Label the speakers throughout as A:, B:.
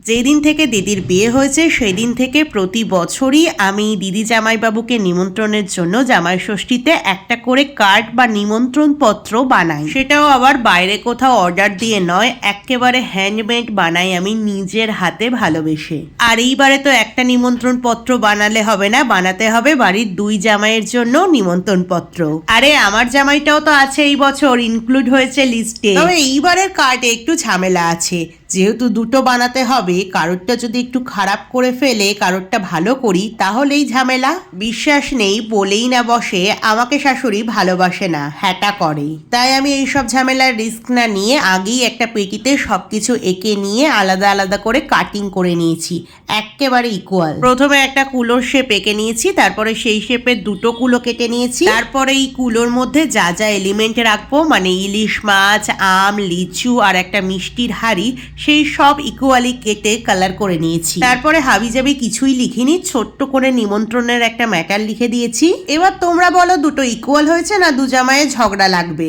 A: যেদিন থেকে দিদির বিয়ে হয়েছে সেই দিন থেকে প্রতি বছরই আমি দিদি জামাইবাবুকে নিমন্ত্রণের জন্য জামাই ষষ্ঠীতে একটা করে কার্ড বা নিমন্ত্রণ পত্র বানাই। সেটাও আবার বাইরে কোথাও অর্ডার দিয়ে নয়, একেবারে হ্যান্ডমেড বানাই আমি নিজের হাতে ভালোবেসে। আর এইবারে তো একটা নিমন্ত্রণ পত্র বানালে হবে না, বানাতে হবে বাড়ির দুই জামাইয়ের জন্য নিমন্ত্রণ পত্র। আরে আমার জামাইটাও তো আছে এই বছর, ইনক্লুড হয়েছে লিস্টে। তবে এইবারের কার্ডে একটু ঝামেলা আছে, যেহেতু দুটো বানাতে হবে, কারোরটা যদি একটু খারাপ করে ফেলে কারোরটা ভালো করি তাহলেই ঝামেলা। বিশ্বাস নেই বলেই না বসে, আমাকে শাশুড়ি ভালোবাসে না, হ্যাটা করে। তাই আমি এইসব ঝামেলার রিস্ক না নিয়ে আগেই একটা পেটিতে সবকিছু এঁকে নিয়ে আলাদা আলাদা করে কাটিং করে নিয়েছি, একেবারে ইকুয়াল। প্রথমে একটা কুলোর শেপ এঁকে নিয়েছি, তারপরে সেই শেপের দুটো কুলো কেটে নিয়েছি। তারপরে এই কুলোর মধ্যে যা যা এলিমেন্ট রাখবো, মানে ইলিশ মাছ, আম, লিচু আর একটা মিষ্টির হাড়ি, সেই সব ইকুয়ালি কেটে কালার করে নিয়েছি। তারপরে হাবিজাবি কিছুই লিখিনি, ছোট্ট করে নিমন্ত্রণের একটা ম্যাটার লিখে দিয়েছি। এবার তোমরা বলো দুটো ইকুয়াল হয়েছে না দু জামাইয়ে ঝগড়া লাগবে?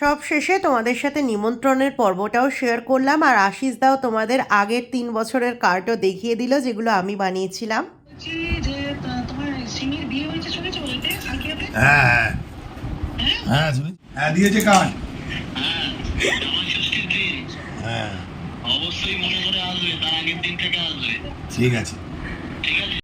A: সব শেষে তোমাদের সাথে নিমন্ত্রণের পর্বটাও শেয়ার করলাম, আর আশিস দাও তোমাদের আগের 3 বছরের কার্ডও দেখিয়ে দিল যেগুলো আমি বানিয়েছিলাম।
B: হ্যাঁ হ্যাঁ হ্যাঁ দিয়েছে কার্ড। হ্যাঁ অবশ্যই মনে করে আসবে, তার আগের দিন থেকে আসবে। ঠিক আছে।